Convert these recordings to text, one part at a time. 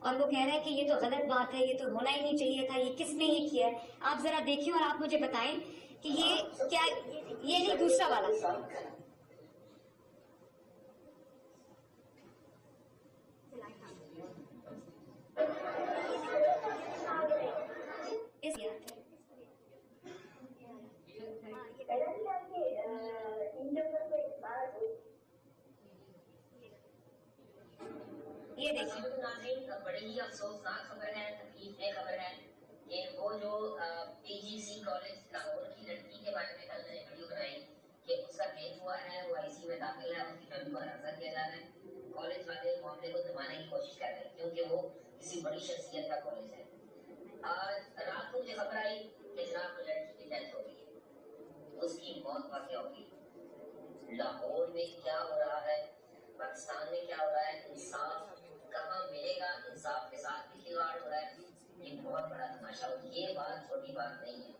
اور وہ کہہ رہا ہے کہ یہ تو غلط بات ہے, یہ تو ہونا ہی نہیں چاہیے تھا, یہ کس نے یہ کیا ہے. آپ ذرا دیکھیں اور آپ مجھے بتائیں کہ یہ کیا, یہ نہیں دوسرا والا. یہ دیکھیں, بڑی ہی افسوسناک خبر ہے, تکلیف دہ خبر ہے کہ وہ جو پی جی سی کالج لاہور کی لڑکی کے بارے میں کل میں نے ویڈیو بنائی کہ اس کا ریپ ہوا ہے, وہ آئی سی میں داخل ہے, اس کی فیملی کو ہراساں کیا جا رہا ہے. کالج والے معاملے کو دبانے کی کوشش کر رہے ہیں کیونکہ وہ کسی بڑی شخصیت کا کالج ہے. آج رات کو مجھے خبر آئی کہ جناب لڑکی کی ڈیتھ ہو گئی ہے, اس کی موت واقع ہو گئی. لاہور میں کیا ہو رہا ہے, پاکستان میں کیا ہو رہا ہے, انصاف کہاں ملے گا, انصاف کے ساتھ بھی کھلواڑ ہو رہا ہے. یہ بہت بڑا تماشا. یہ بات چھوٹی بات نہیں ہے.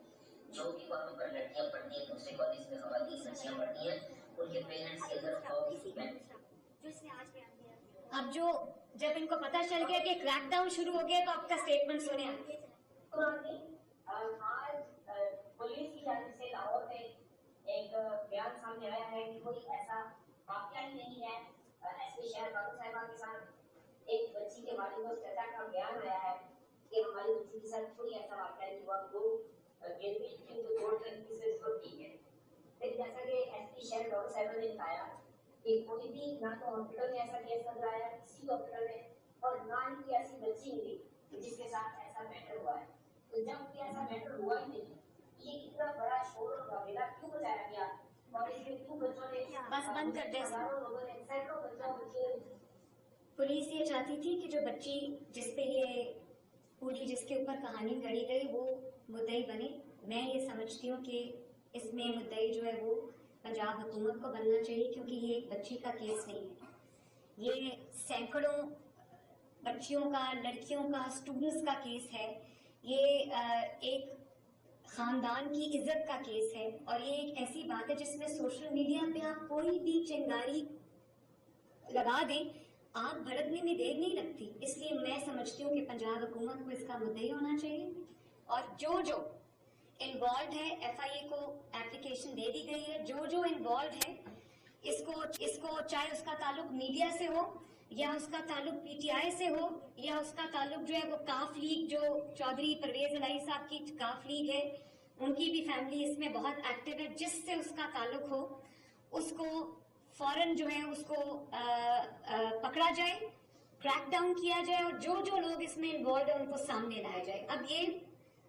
جو بھی وہاں پر لڑکیاں پڑھتی ہیں, دوسرے کالج میں خواتین بچیاں پڑھتی ہیں, ان کے پیرنٹس کے اندر خوف ہے. اب جو جب ان کو پتہ چل گیا کہ کریک ڈاؤن شروع ہو گیا تو آپ کا اسٹیٹمنٹ سنیں. آج پولیس کی جانب سے لاہور میں ایک بیان سامنے آیا ہے کہ کوئی ایسا واقعہ ہی نہیں ہے. ایس پی شہر بانو صاحبہ کے ساتھ ایک بچی کے والد و چچا کا بیان آیا ہے کہ ہماری بچی کے ساتھ کوئی ایسا واقعہ نہیں ہوا, وہ توڑ کر کسی کو ٹھیک ہے. لیکن جیسا کہ ایس پی شہر بانو صاحبہ نے بتایا کہ کوئی بھی نہ تو ہاسپٹل میں ایسا کیس نظر آیا کسی ہاسپٹل میں, اور نہ ہی کوئی ایسی بچی ملی جس کے ساتھ ایسا میٹر ہوا ہے. تو جب کوئی ایسا میٹر ہوا ہی نہیں, یہ اتنا بڑا شور اور واویلا کیوں بچایا گیا, اور اس میں کیوں بچوں نے بس بند کر دیں. ہزاروں لوگوں نے, سینکڑوں بچوں پولیس یہ چاہتی تھی کہ جو بچی جس پہ یہ پوری جس کے اوپر کہانی گھڑی گئی وہ مدعی بنے. میں یہ سمجھتی ہوں کہ اس میں مدعی جو ہے وہ پنجاب حکومت کو بننا چاہیے, کیونکہ یہ ایک بچی کا کیس نہیں ہے, یہ سینکڑوں بچیوں کا, لڑکیوں کا, اسٹوڈنٹس کا کیس ہے. یہ ایک خاندان کی عزت کا کیس ہے, اور یہ ایک ایسی بات ہے جس میں سوشل میڈیا پہ آپ کوئی بھی چنگاری لگا دیں, آگ بھڑکنے میں دیر نہیں لگتی. اس لیے میں سمجھتی ہوں کہ پنجاب حکومت کو اس کا مدعی ہونا چاہیے, اور جو جو انوالوڈ ہے ایف آئی اے کو اپلیکیشن دے دی گئی ہے, جو انوالوڈ ہے اس کو چاہے اس کا تعلق میڈیا سے ہو, یا اس کا تعلق پی ٹی آئی سے ہو, یا اس کا تعلق جو ہے وہ کاف لیگ, جو چودھری پرویز الہی صاحب کی کاف لیگ ہے, ان کی بھی فیملی اس میں بہت ایکٹیو ہے, جس سے اس کا تعلق ہو اس کو فوراً جو ہے اس کو پکڑا جائے, کریک ڈاؤن کیا جائے, اور جو لوگ اس میں انوالوڈ ہیں ان کو سامنے لایا جائے. اب یہ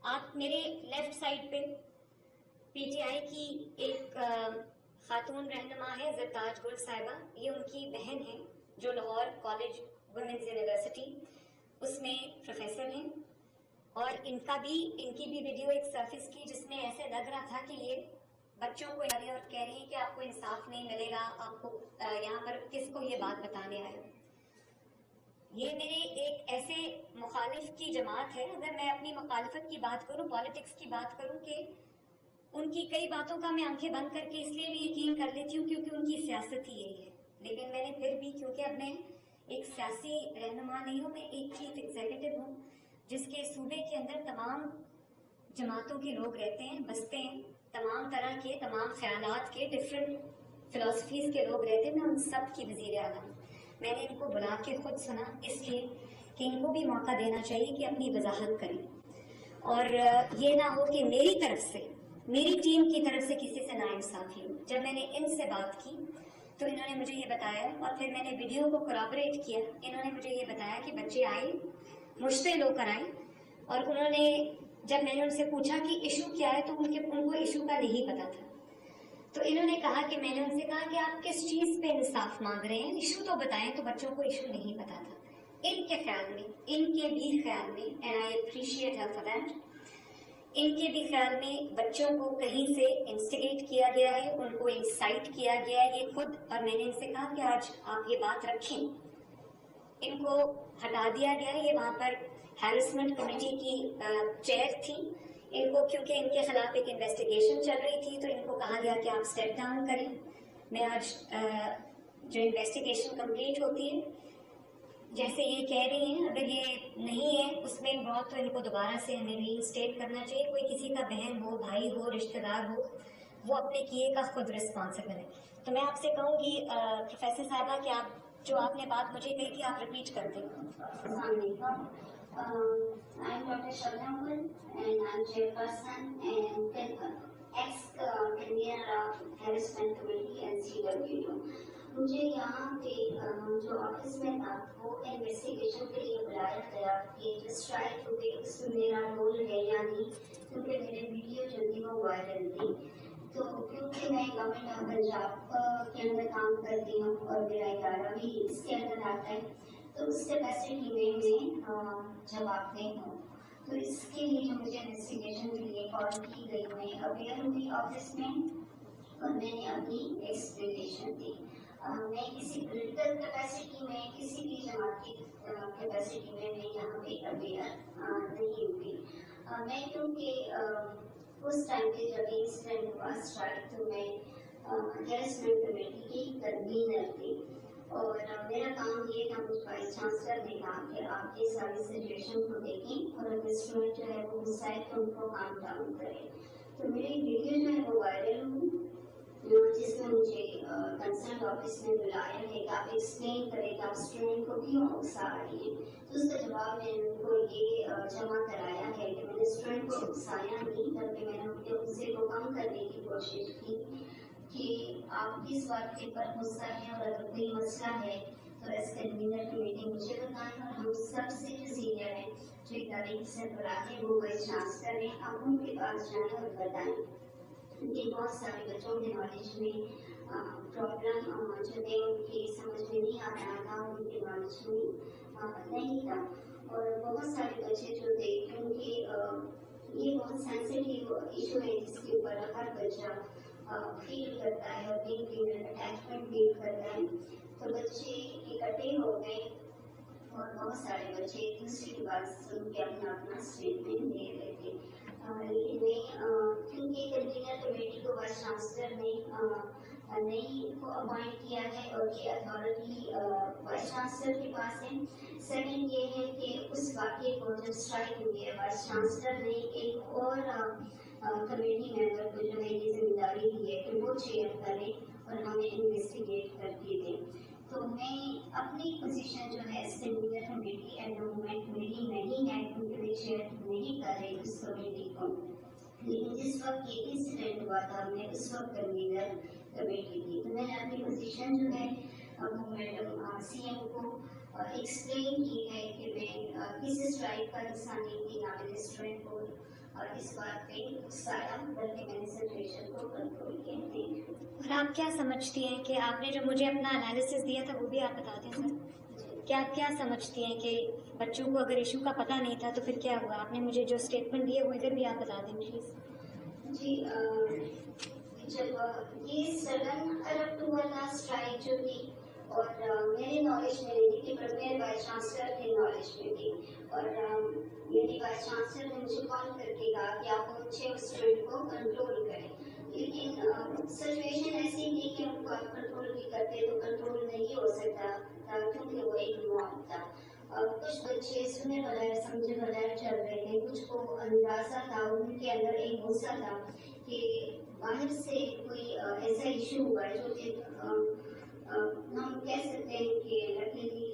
آپ میرے لیفٹ سائڈ پہ پی ٹی آئی کی ایک خاتون رہنما ہے زرتاج گل صاحبہ, یہ ان کی بہن ہے جو لاہور کالج ویمنز یونیورسٹی اس میں پروفیسر ہیں, اور ان کی بھی ویڈیو ایک سرفس کی جس میں ایسے لگ رہا تھا کہ یہ بچوں کو اور کہہ رہی ہیں کہ آپ کو انصاف نہیں ملے گا, آپ کو یہاں پر کس کو یہ بات بتانے آئے. یہ میرے ایک ایسے مخالف کی جماعت ہے, اگر میں اپنی مخالفت کی بات کروں, پالیٹکس کی بات کروں, کہ ان کی کئی باتوں کا میں آنکھیں بند کر کے اس لیے بھی یقین کر لیتی ہوں کیونکہ ان کی سیاست ہی یہی ہے. لیکن میں نے پھر بھی, کیونکہ اب میں ایک سیاسی رہنما نہیں ہوں, میں ایک چیف ایگزیکٹو ہوں جس کے صوبے کے اندر تمام جماعتوں کے لوگ رہتے ہیں, بستے ہیں, تمام طرح کے, تمام خیالات کے, ڈفرینٹ فلاسفیز کے لوگ رہتے ہیں. میں ان سب کی وزیر اعظم, میں نے ان کو بلا کے خود سنا اس لیے کہ ان کو بھی موقع دینا چاہیے کہ اپنی وضاحت کریں, اور یہ نہ ہو کہ میری طرف سے, میری ٹیم کی طرف سے کسی سے ناانصافی ہو. جب میں نے ان سے بات کی تو انہوں نے مجھے یہ بتایا, اور پھر میں نے ویڈیو کو کورابریٹ کیا, انہوں نے مجھے یہ بتایا کہ بچے آئے, مجھ سے لو کر آئے, اور انہوں نے جب میں نے ان سے پوچھا کہ ایشو کیا ہے تو ان کو ایشو کا نہیں پتا تھا. تو انہوں نے کہا کہ میں نے ان سے کہا کہ آپ کس چیز پہ انصاف مانگ رہے ہیں, ایشو تو بتائیں. تو بچوں کو ایشو نہیں پتا تھا. ان کے خیال میں, ان کے بھی خیال میں, and I appreciate her for that, ان کے بھی خیال میں بچوں کو کہیں سے انسٹیگیٹ کیا گیا ہے, ان کو انسائٹ کیا گیا ہے, یہ خود. اور میں نے ان سے کہا کہ آج آپ یہ بات رکھیں, ان کو ہٹا دیا گیا ہے. یہ وہاں پر ہیرسمنٹ کمیٹی کی چیئر تھی, ان کو کیونکہ ان کے خلاف ایک انویسٹیگیشن چل رہی تھی تو ان کو کہا گیا کہ آپ اسٹیپ ڈاؤن کریں. میں آج جو انویسٹیگیشن کمپلیٹ ہوتی ہے, جیسے یہ کہہ رہی ہیں, اگر یہ एक्सप्लेन बहुत, तो इनको दोबारा से हमें रीइंस्टेट करना चाहिए। कोई किसी का बहन हो, भाई हो, रिश्तेदार हो, वो अपने किए का खुद रिस्पॉन्सिबल है। तो मैं आपसे कहूँगी प्रोफेसर साहबा कि आप जो आपने बात मुझे कही थी आप रिपीट कर दें। I'm Dr. Shabnam and I'm chairperson and ex-convener of harassment committee and CWU. मुझे यहाँ पे जो ऑफिस में था वो इन्वेस्टिगेशन के लिए बुलाया गया कि जो स्ट्राइक हुई उसमें मेरा रोल है या नहीं, क्योंकि मेरे वीडियो जो थी वो वायरल थी। तो क्योंकि मैं गवर्नमेंट ऑफ पंजाब के अंदर काम करती हूँ और मेरा इदारा भी इसके अंदर आता है, तो उस कैपेसिटी में मैं जवाब दे हूँ। तो इसके लिए जो मुझे इन्वेस्टिगेशन के लिए कॉल की गई, मैं अवेयर हुई ऑफिस में और मैंने अपनी एक्सप्लेनेशन दी। मैं किसी पॉलिटिकल कैपेसिटी में, किसी भी जमात की कैपेसिटी में मैं यहाँ पे अवेयर नहीं हुई। मैं क्योंकि उस टाइम पे जब इंसिडेंट हुआ स्ट्राइक, तो मैं हरेसमेंट कमेटी की कन्वीनर थी और मेरा काम ये था, मुझ वाइस चांसलर ने कहा कि आप ये सारी सिचुएशन को देखें और अगर स्टूडेंट जो है वो गुस्सा है तो उनको काम डाउन करें। तो मेरी वीडियो जो है वो वायरल हुई, जिसमें मुझे कंसर्न ऑफिस में बुलाया है कि आप एक्सप्लेन करें कि आप स्टूडेंट को क्यों उकसा रही हैं। तो उसका जवाब मैंने उनको ये जमा कराया है कि मैंने स्टूडेंट को उकसाया नहीं, बल्कि मैंने उनके गुस्से को कम करने की कोशिश की कि आप किस बात के ऊपर गुस्सा है और अगर कोई मसला है तो एज कन्वीनर कमेटी मुझे बताएं और हम सबसे जो सीनियर हैं, जो इदारे से बुलाते वो वाइस चांसलर हैं, आप उनके पास जाएं और बताएं कि बहुत सारे बच्चों के नॉलेज में प्रॉब्लम जो थे उनकी समझ में नहीं आ रहा था, उनके नॉलेज में नहीं था। और बहुत सारे बच्चे जो थे क्योंकि ये बहुत सेंसिटिव इशू है जिसके ऊपर हर बच्चा फील करता है और दिन दिन अटैचमेंट फील करता है, तो बच्चे इकट्ठे हो गए और बहुत सारे बच्चे एक दूसरे की बात सुन के अपना अपना स्टेटमेंट दे रहे थे। लेकिन मैं क्योंकि कन्वीनर कमेटी को वाइस चांसलर ने नहीं को अपॉइंट किया है और ये अथॉरिटी वाइस चांसलर के पास है। सेकंड ये है कि उस वाक्य को जब स्ट्राइक हुई है, वाइस चांसलर ने एक और कमेटी मेंबर को जो है ये जिम्मेदारी दी है कि वो चेयर करें और हमें इन्वेस्टिगेट करके दें। तो मैं अपनी पोजीशन जो है convener committee at the moment मेरी नहीं है, क्योंकि मैं चेयर नहीं कर रही उस कमेटी को। लेकिन जिस वक्त ये इंसिडेंट हुआ था मैं उस वक्त कन्वीनर कमेटी थी, तो मैंने अपनी पोजीशन जो है वो मैडम सीएम को एक्सप्लेन की है कि मैं किसी स्ट्राइक का हिस्सा नहीं थी, ना मैंने स्टूडेंट को इस बात पे उकसाया, बल्कि मैंने सिचुएशन को कंट्रोल किया। और आप क्या समझती हैं कि आपने जो मुझे अपना एनालिसिस दिया था वो भी आप बता दें सर। क्या समझती हैं कि बच्चों को अगर इशू का पता नहीं था तो फिर क्या हुआ? आपने मुझे जो स्टेटमेंट दिए वो इधर भी आप बता दें प्लीज। जी, जब ये सडन अरप्ट हुआ था स्ट्राइक जो थी, और मेरे नॉलेज में नहीं थी, पर मेरे वाइस चांसलर के नॉलेज में थी, और मेरी वाइस चांसलर ने मुझे कॉल करके कहा कि आप मुझे उस स्टूडेंट को कंट्रोल करें। लेकिन सिचुएशन ऐसी थी कि उनको आप कंट्रोल भी करते तो कंट्रोल नहीं हो सकता था, क्योंकि वो एक मॉब था। कुछ बच्चे सुनने बगैर समझे बगैर चल रहे थे, कुछ को अंदाजा था, उनके अंदर एक गुस्सा था कि बाहर से कोई ऐसा इशू हुआ है जो कि हम कह सकते हैं कि लकीली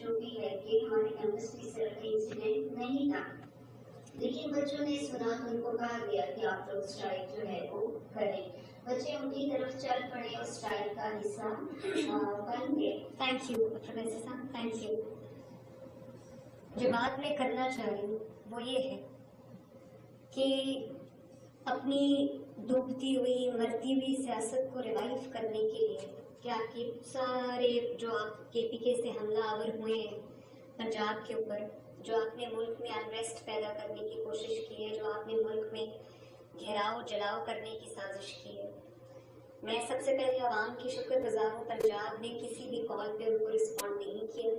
जो भी है कि हमारे कैंपस में सिर्फ इंसिडेंट नहीं था। लेकिन बच्चों ने सुना तो उनको कहा गया कि आप लोग स्ट्राइक जो है वो करें। बच्चे उनकी तरफ चल पड़े और स्ट्राइक का हिस्सा बन गए। थैंक यू प्रोफेसर साहब, थैंक यू। जो बात मैं करना चाह रही हूँ वो ये है कि अपनी डूबती हुई मरती हुई सियासत को रिवाइव करने के लिए कि आपके सारे जो आप केपीके से हमलावर हुए हैं पंजाब के ऊपर, जो आपने मुल्क में अनरेस्ट पैदा करने की कोशिश की है, जो आपने मुल्क में घेराव जलाव करने की साजिश की है, मैं सबसे पहले आवाम की शुक्रगुजार हूँ। पंजाब ने किसी भी कॉल पे उनको रिस्पॉन्ड नहीं किया।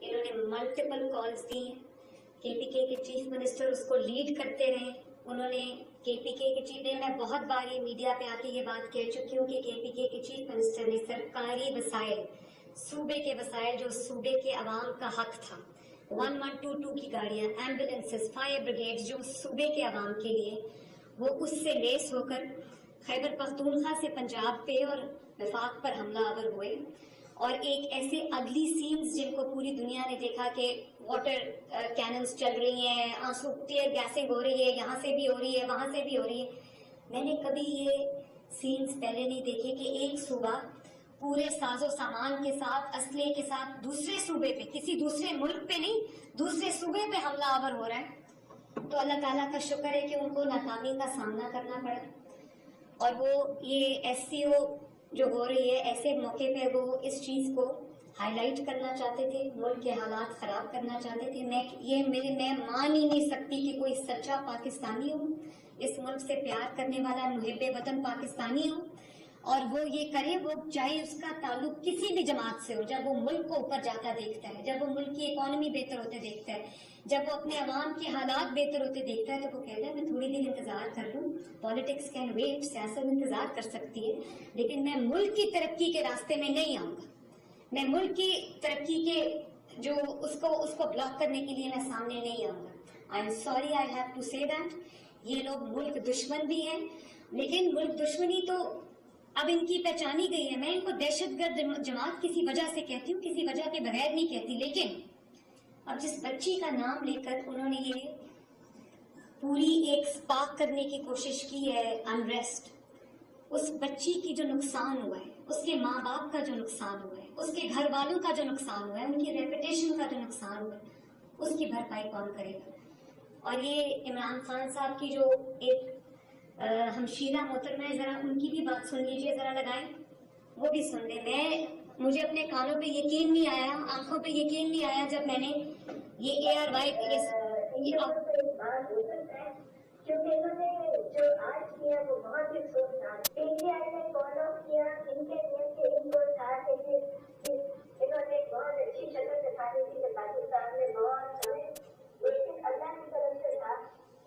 इन्होंने मल्टीपल कॉल्स दी हैं। केपीके के चीफ मिनिस्टर उसको लीड करते रहे। उन्होंने केपीके के चीफ ने, मैं बहुत बार ये मीडिया पे आके ये बात कह चुकी हूँ कि केपीके के चीफ मिनिस्टर ने सरकारी वसाइल, सूबे के वसाइल जो सूबे के अवाम का हक था, 1122 की गाड़ियां, एम्बुलेंसेस, फायर ब्रिगेड जो सूबे के आवाम के लिए, वो उससे लेस होकर खैबर पख्तूनख्वा से पंजाब पे और वफाक पर हमलावर हुए। और एक ऐसे अगली सीन्स जिनको पूरी दुनिया ने देखा कि वाटर कैनन्स चल रही हैं, आंसू टीयर गैसिंग हो रही है, यहाँ से भी हो रही है, वहाँ से भी हो रही है। मैंने कभी ये सीन्स पहले नहीं देखे कि एक सूबा पूरे साजो सामान के साथ, असले के साथ दूसरे सूबे पे, किसी दूसरे मुल्क पे नहीं, दूसरे सूबे पे हमलावर हो रहा है। तो अल्लाह ताला का शुक्र है कि उनको नाकामी का सामना करना पड़ा। और वो ये SCO जो हो रही है, ऐसे मौके पे वो इस चीज को हाईलाइट करना चाहते थे, मुल्क के हालात खराब करना चाहते थे। मैं मान ही नहीं सकती कि कोई सच्चा पाकिस्तानी हो, इस मुल्क से प्यार करने वाला मुहिब्बे वतन पाकिस्तानी हो और वो ये करे, वो चाहे उसका ताल्लुक किसी भी जमात से हो, जब वो मुल्क को ऊपर जाता देखता है, जब वो मुल्क की इकोनॉमी बेहतर होते देखता है, जब वो अपने अवाम के हालात बेहतर होते देखता है, तो वो कहता है मैं थोड़ी देर इंतजार कर लूँ, पॉलिटिक्स कैन वेट, सियासत इंतजार कर सकती है, लेकिन मैं मुल्क की तरक्की के रास्ते में नहीं आऊंगा। मैं मुल्क की तरक्की के जो उसको ब्लॉक करने के लिए मैं सामने नहीं आऊंगा। I am sorry, I have to say that. ये लोग मुल्क दुश्मन भी हैं, लेकिन मुल्क दुश्मनी तो अब इनकी पहचानी गई है। मैं इनको दहशतगर्द जमात किसी वजह से कहती हूँ, किसी वजह के बगैर नहीं कहती। लेकिन अब जिस बच्ची का नाम लेकर उन्होंने ये पूरी एक स्पार्क करने की कोशिश की है अनरेस्ट, उस बच्ची की जो नुकसान हुआ है, उसके माँ बाप का जो नुकसान हुआ है, उसके घर वालों का जो नुकसान हुआ है, उनकी रेपुटेशन का जो नुकसान हुआ है, उसकी भरपाई कौन करेगा? और ये इमरान खान साहब की जो एक हमशीरा मोहतरमा है, जरा उनकी भी बात सुन लीजिए, जरा लगाएं, वो भी सुन ले। मुझे अपने कानों पे यकीन नहीं आया, आंखों पे यकीन नहीं आया जब मैंने ये ARY क्योंकि इन्होंने जो आज किया वो बहुत ही सोचना। PTI ने फॉलो किया, इनके नियम के इनको था कि इन्होंने बहुत अच्छी शक्ल दिखाई थी कि पाकिस्तान में बहुत समय, लेकिन अल्लाह की तरफ से था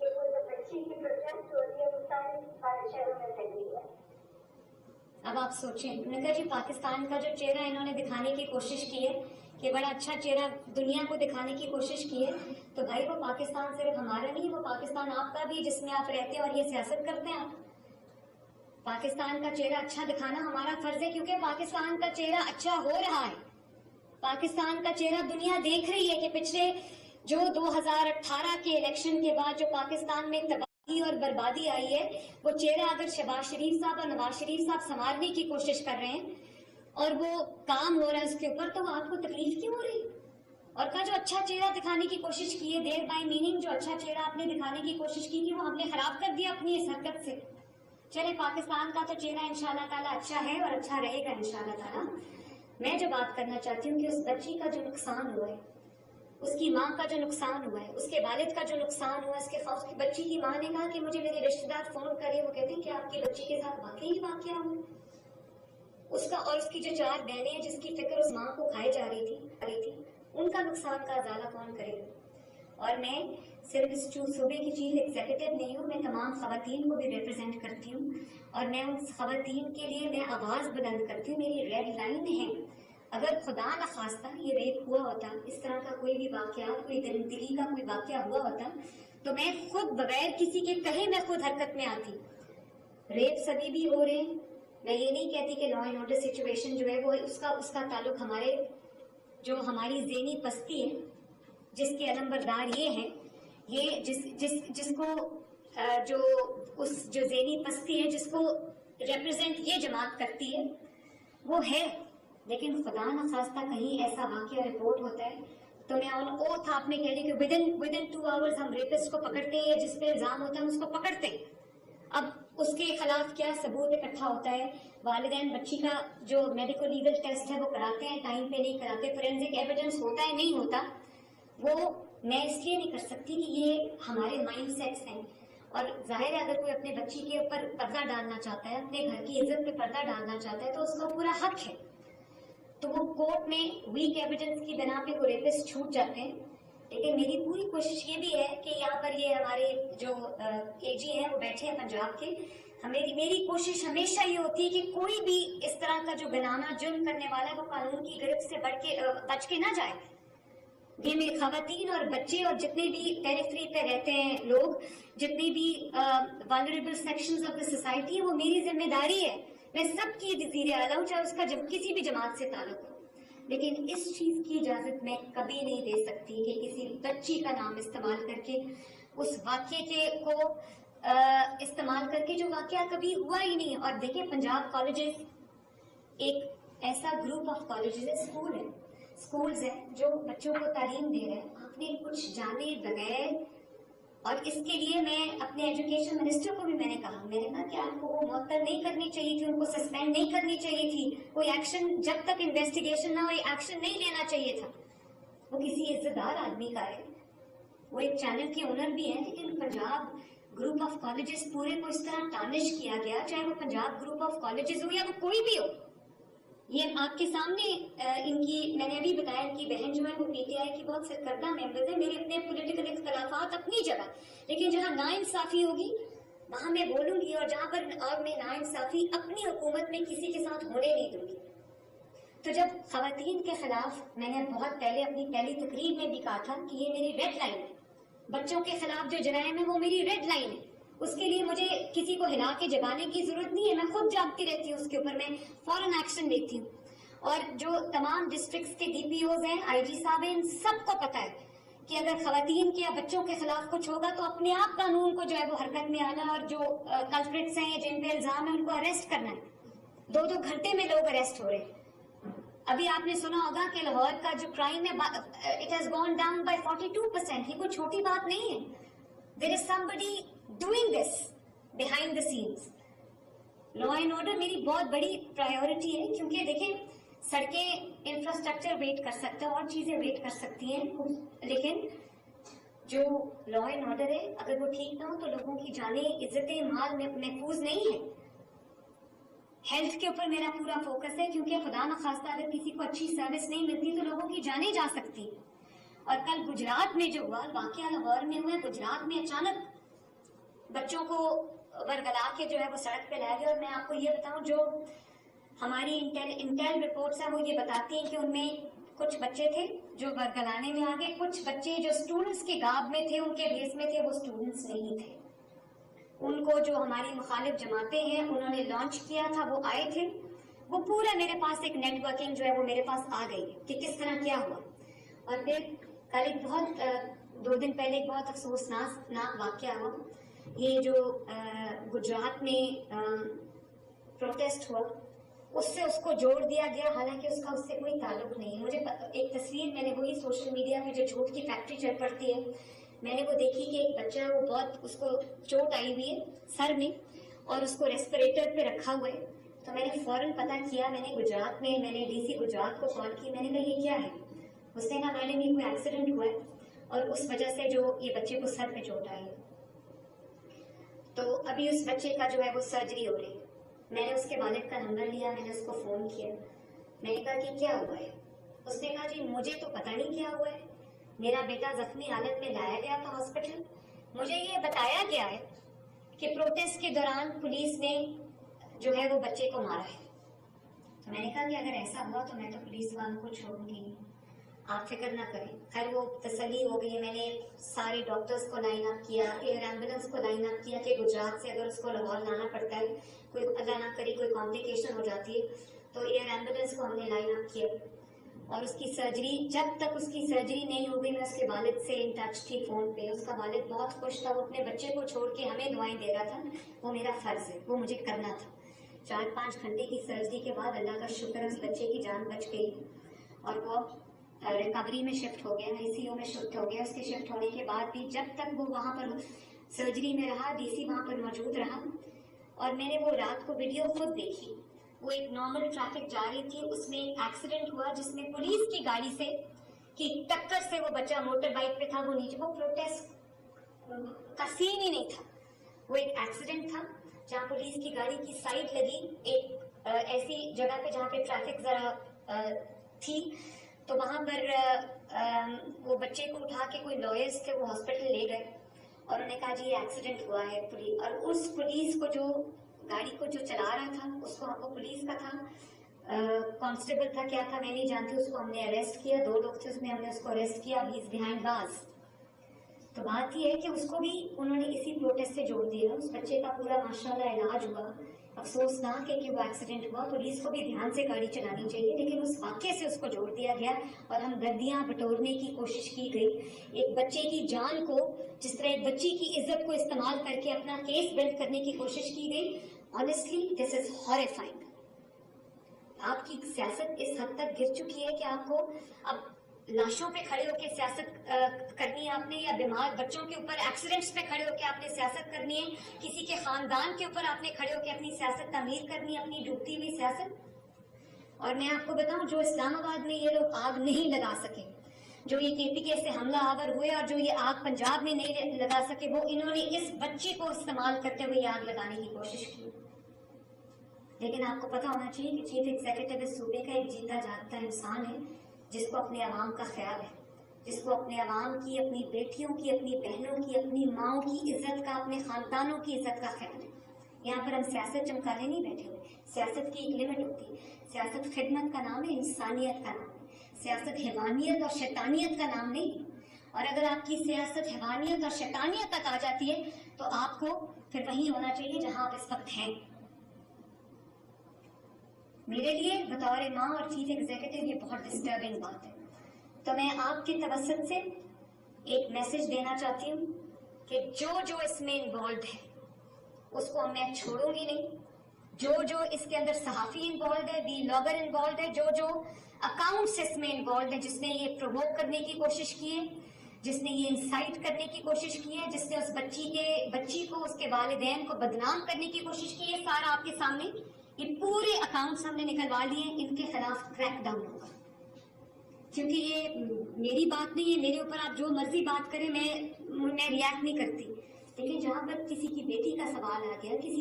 कि वो जो बच्ची की प्रोटेस्ट हो रही है वो सारे शहरों में फैली है। अब आप सोचें, उन्होंने कहा जी पाकिस्तान का जो चेहरा इन्होंने दिखाने की कोशिश की है कि बड़ा अच्छा चेहरा दुनिया को दिखाने की कोशिश की है, तो भाई वो पाकिस्तान सिर्फ हमारा नहीं, वो पाकिस्तान आपका भी, जिसमें आप रहते हैं और ये सियासत करते हैं। आप पाकिस्तान का चेहरा अच्छा दिखाना हमारा फर्ज है, क्योंकि पाकिस्तान का चेहरा अच्छा हो रहा है। पाकिस्तान का चेहरा दुनिया देख रही है कि पिछले जो 2018 के इलेक्शन के बाद जो पाकिस्तान में तबाही और बर्बादी आई है, वो चेहरा अगर शहबाज शरीफ साहब और नवाज शरीफ साहब संवारने की कोशिश कर रहे हैं और वो काम हो रहा है उसके ऊपर, तो आपको तकलीफ क्यों हो रही? और का जो अच्छा चेहरा दिखाने की कोशिश की है, देयर बाय मीनिंग जो अच्छा चेहरा आपने दिखाने की कोशिश की थी, वो हमने खराब कर दिया अपनी इस हरकत से। चले, पाकिस्तान का तो चेहरा इंशाल्लाह ताला अच्छा है और अच्छा रहेगा इंशाल्लाह ताला। मैं जो बात करना चाहती हूँ कि उस बच्ची का जो नुकसान हुआ है, उसकी माँ का जो नुकसान हुआ है, उसके वालिद का जो नुकसान हुआ है, उसकी बच्ची की माँ ने कहा कि मुझे मेरे रिश्तेदार फोन करे, वो कहते हैं कि आपकी बच्ची के साथ वाकई वाकया हुआ। उसका और उसकी जो 4 बहनें हैं जिसकी फिक्र उस माँ को खाई जा रही थी, उनका नुकसान का अजाला कौन करेगा? और मैं सिर्फ इस सूबे की चीफ एग्जीक्यूटिव नहीं हूँ, मैं तमाम खवातीन को भी रिप्रेजेंट करती हूँ और मैं उन खवातीन के लिए मैं आवाज बुलंद करती हूँ। मेरी रेड लाइन है, अगर खुदा न खास्ता ये रेप हुआ होता, इस तरह का कोई भी वाकया, कोई दिली का कोई वाकया हुआ होता, तो मैं खुद बगैर किसी के कहे मैं खुद हरकत में आती। रेप सभी भी हो रहे हैं, मैं ये नहीं कहती कि लॉ एंड ऑर्डर सिचुएशन जो है वो उसका ताल्लुक हमारे जो हमारी ज़हनी पस्ती है, जिसके अलंबरदार ये हैं, ये जिसको जो ज़हनी पस्ती है जिसको रिप्रेजेंट ये जमात करती है, वो है। लेकिन खुदा न खास्ता कहीं ऐसा वाकया रिपोर्ट होता है तो मैं ऑन ओथ आप में कह रही कि विदिन 2 आवर्स हम रेपिस्ट को पकड़ते हैं, जिस पे इल्जाम होता है उसको पकड़ते हैं। अब उसके खिलाफ क्या सबूत इकट्ठा होता है, वालिदैन बच्ची का जो मेडिको लीगल टेस्ट है वो कराते हैं, टाइम पे नहीं कराते, फोरेंसिक एविडेंस होता है नहीं होता, वो मैं इसलिए नहीं कर सकती कि ये हमारे माइंड सेट्स हैं। और जाहिर है अगर कोई अपने बच्ची के ऊपर पर्दा डालना चाहता है, अपने घर की इज्जत पे पर्दा डालना चाहता है, तो उसका पूरा हक है। तो वो कोर्ट में वीक एविडेंस की बिना पे वो रेपिस्ट छूट जाते हैं। लेकिन मेरी पूरी कोशिश ये भी है कि यहाँ पर ये हमारे जो AG हैं वो बैठे हैं पंजाब के, मेरी कोशिश हमेशा ये होती है कि कोई भी इस तरह का जो बेनामा जुर्म करने वाला है वो कानून की गिरफ्त से बच के ना जाए। ये मेरे खवातीन और बच्चे और जितने भी पेरिफेरी पे रहते हैं लोग, जितने भी vulnerable sections of the society, वो मेरी जिम्मेदारी है, मैं सबकी ज़ीरे आला हूँ, चाहे उसका किसी भी जमात से ताल्लुक हो। लेकिन इस चीज की इजाजत मैं कभी नहीं दे सकती कि किसी बच्ची का नाम इस्तेमाल करके उस वाक्य के को इस्तेमाल करके जो वाक्य कभी हुआ ही नहीं है। और देखिए, पंजाब कॉलेजेस एक ऐसा ग्रुप ऑफ कॉलेजेस, स्कूल्स है जो बच्चों को तालीम दे रहे हैं, आपने कुछ जाने बगैर। और इसके लिए मैं अपने एजुकेशन मिनिस्टर को भी मैंने कहा कि आपको वो मुअत्तल नहीं करनी चाहिए थी, उनको सस्पेंड नहीं करनी चाहिए थी, कोई एक्शन जब तक इन्वेस्टिगेशन ना हो एक्शन नहीं लेना चाहिए था। वो किसी इज्जतदार आदमी का है, वो एक चैनल के ओनर भी है, लेकिन पंजाब ग्रुप ऑफ कॉलेजेस पूरे को इस तरह टार्निश किया गया, चाहे वो पंजाब ग्रुप ऑफ कॉलेजेस हो या वो कोई भी हो। ये आपके सामने इनकी, मैंने अभी बताया, इनकी बहन जो है वो पीटीआई की बहुत सरकर्दा मेंबर है। मेरे अपने पॉलिटिकल इख्तलाफात अपनी जगह, लेकिन जहाँ नाइंसाफी होगी वहां मैं बोलूंगी, और जहां पर और मैं नाइंसाफी अपनी हुकूमत में किसी के साथ होने नहीं दूंगी। तो जब खवातीन के खिलाफ मैंने बहुत पहले अपनी पहली तकरीर में भी कहा था कि ये मेरी रेड लाइन है, बच्चों के खिलाफ जो जराइम है वो मेरी रेड लाइन है, उसके लिए मुझे किसी को हिला के जगाने की जरूरत नहीं है, मैं खुद जागती रहती हूँ उसके ऊपर, मैं फौरन एक्शन लेती हूँ। और जो तमाम डिस्ट्रिक्ट्स के डीपीओज हैं, आईजी साहब हैं, इन सबको पता है कि अगर खवातीन के या बच्चों के खिलाफ कुछ होगा तो अपने आप कानून को जो है वो हरकत में आना, और जो कल्प्रिट्स हैं जिन पे इल्जाम है उनको अरेस्ट करना है। 2-2 घंटे में लोग अरेस्ट हो रहे हैं। अभी आपने सुना होगा कि लाहौर का जो क्राइम है, it has gone down by 42%। ये कोई छोटी बात नहीं है। There is somebody doing this behind the scenes. Law and order मेरी बहुत बड़ी प्रायोरिटी है, क्योंकि देखें, सड़कें, इंफ्रास्ट्रक्चर वेट कर सकता है, और चीजें वेट कर सकती हैं, लेकिन जो लॉ एंड ऑर्डर है अगर वो ठीक ना हो तो लोगों की जाने, इज्जतें, माल महफूज नहीं है। हेल्थ के ऊपर मेरा पूरा फोकस है, क्योंकि खुदा न खास्ता अगर किसी को अच्छी सर्विस नहीं मिलती तो लोगों की जाने जा सकती। और कल गुजरात में जो हुआ वाकया, लाहौर में हुआ, गुजरात में अचानक बच्चों को वरगला के जो है वो सड़क पे लाया गया। और मैं आपको ये बताऊं, जो हमारी इंटेल रिपोर्ट्स है वो ये बताती हैं कि उनमें कुछ बच्चे थे जो वरगलाने में आ गए, कुछ बच्चे जो स्टूडेंट्स के गाब में थे, उनके भेस में थे, वो स्टूडेंट्स नहीं थे। उनको जो हमारी मुखालिफ जमातें हैं उन्होंने लॉन्च किया था, वो आए थे, वो पूरा मेरे पास एक नेटवर्किंग जो है वो मेरे पास आ गई कि किस तरह क्या हुआ। और फिर कल एक बहुत 2 दिन पहले एक बहुत अफसोसनाक वाकया हुआ। ये जो गुजरात में प्रोटेस्ट हुआ, उससे उसको जोड़ दिया गया, हालांकि उसका उससे कोई ताल्लुक नहीं है। मुझे एक तस्वीर मैंने वही सोशल मीडिया पे जो झूठ की फैक्ट्री चल पड़ती है, मैंने वो देखी कि एक बच्चा, वो बहुत, उसको चोट आई हुई है सर में और उसको रेस्पिरेटर पे रखा हुआ है। तो मैंने फौरन पता किया, मैंने डीसी गुजरात को कॉल की, मैंने कहा ये क्या है। उसने कहा मैडम ये कोई एक्सीडेंट हुआ है और उस वजह से जो ये बच्चे को सर पे चोट आई है, तो अभी उस बच्चे का जो है वो सर्जरी हो रही है। मैंने उसके वालिद का नंबर लिया, मैंने उसको फोन किया, मैंने कहा कि क्या हुआ है। उसने कहा जी मुझे तो पता नहीं क्या हुआ है, मेरा बेटा जख्मी हालत में लाया गया था हॉस्पिटल, मुझे ये बताया गया है कि प्रोटेस्ट के दौरान पुलिस ने जो है वो बच्चे को मारा है। तो मैंने कहा कि अगर ऐसा हुआ तो मैं तो पुलिस वालों को छोड़ूंगी नहीं, आप फिक्र ना करें। खैर वो तसल्ली हो गई। मैंने सारे डॉक्टर्स को लाइन अप किया, एयर एम्बुलेंस को लाइन अप किया कि गुजरात से अगर उसको लाहौर लाना पड़ता है, कोई अल्लाह ना करे कोई कॉम्प्लिकेशन हो जाती है, तो एयर एम्बुलेंस को हमने लाइन अप किया। और उसकी सर्जरी, जब तक उसकी सर्जरी नहीं हो गई, मैं उसके वालिद से इन टच थी फोन पे। उसका वालिद बहुत खुश था, वो अपने बच्चे को छोड़ के हमें दुआएं दे रहा था। वो मेरा फर्ज है, वो मुझे करना था। 4-5 घंटे की सर्जरी के बाद अल्लाह का शुक्र है उस बच्चे की जान बच गई और वो रिकवरी में शिफ्ट हो गया, आईसीयू में शिफ्ट हो गया। उसके शिफ्ट होने के बाद भी जब तक वो वहाँ पर सर्जरी में रहा, डीसी वहाँ पर मौजूद रहा। और मैंने वो रात को वीडियो खुद देखी, वो एक नॉर्मल ट्रैफिक जा रही थी, उसमें एक एक्सीडेंट हुआ जिसमें पुलिस की गाड़ी से की टक्कर से वो बच्चा मोटर बाइक पे था, वो नीचे, वो प्रोटेस्ट का सीन ही नहीं था, वो एक एक्सीडेंट था जहाँ पुलिस की गाड़ी की साइड लगी एक ऐसी जगह पे जहाँ पे ट्रैफिक जरा थी। तो वहां पर वो बच्चे को उठा के कोई लॉयर्स थे, वो हॉस्पिटल ले गए और उन्होंने कहा जी ये एक्सीडेंट हुआ है। पुलिस, और उस पुलिस को जो गाड़ी को जो चला रहा था उसको, वो पुलिस का था कांस्टेबल था, क्या था मैं नहीं जानती, उसको हमने अरेस्ट किया, 2 लोग थे उसमें, हमने उसको अरेस्ट किया, ही इज बिहाइंड बार्स। तो बात ये है कि उसको भी उन्होंने इसी प्रोटेस्ट से जोड़ दिया। उस बच्चे का पूरा माशाल्लाह इलाज हुआ। अफसोसनाक है कि वो एक्सीडेंट हुआ, पुलिस को भी ध्यान से गाड़ी चलानी चाहिए, लेकिन उस वाक्य से उसको जोड़ दिया गया और हम गद्दियां बटोरने की कोशिश की गई। एक बच्चे की जान को, जिस तरह एक बच्ची की इज्जत को इस्तेमाल करके अपना केस बिल्ड करने की कोशिश की गई। Honestly this is horrifying. आपकी सियासत इस हद तक गिर चुकी है कि आपको अब लाशों पे खड़े होकर सियासत करनी है आपने, या बीमार बच्चों के ऊपर एक्सीडेंट्स पे खड़े होकर आपने सियासत करनी है, किसी के खानदान के ऊपर आपने खड़े होकर अपनी सियासत तामीर करनी है, अपनी डूबती हुई सियासत। और मैं आपको बताऊं, जो इस्लामाबाद में ये लोग आग नहीं लगा सके, जो ये केपीके से हमला आवर हुए और जो ये आग पंजाब में नहीं लगा सके, वो इन्होंने इस बच्ची को इस्तेमाल करते हुए ये आग लगाने की कोशिश की। लेकिन आपको पता होना चाहिए कि चीफ एग्जीक्यूटिव इस सूबे का एक जीता जागता इंसान है, जिसको अपने अवाम का ख्याल है, जिसको अपने अवाम की, अपनी बेटियों की, अपनी बहनों की, अपनी माओ की इज्जत का, अपने खानदानों की इज्जत का ख्याल है। यहाँ पर हम सियासत चमकाने नहीं बैठे हुए। सियासत की एक लिमिट होती है। सियासत खिदमत का नाम है, इंसानियत का नाम है। सियासत हैवानियत और शैतानियत का नाम नहीं। और अगर आपकी सियासत हैवानियत और शैतानियत तक आ जाती है तो आपको फिर वहीं होना चाहिए जहां आप इस वक्त हैं। मेरे लिए बतौर माँ और चीफ एग्जीक्यूटिव ये बहुत डिस्टर्बिंग बात है। तो मैं आपके तवसत से एक मैसेज देना चाहती हूँ कि जो इसमें इन्वॉल्व है उसको मैं छोड़ूंगी नहीं। जो इसके अंदर सहाफी इन्वॉल्व है, व्लॉगर इन्वॉल्व है, जो अकाउंट्स इसमें इन्वॉल्व है, जिसने ये प्रोवोक करने की कोशिश की है, जिसने ये इंसाइट करने की कोशिश की है, जिसने उस बच्ची को, उसके वालिदैन को बदनाम करने की कोशिश की है, सारा आपके सामने ये पूरे अकाउंट्स हमने निकलवा लिए। इनके खिलाफ क्रैक डाउन होगा, क्योंकि ये मेरी बात नहीं है। मेरे ऊपर आप जो मर्जी बात करें, मैं रिएक्ट नहीं करती। लेकिन जहां पर किसी की बेटी का सवाल आ गया, किसी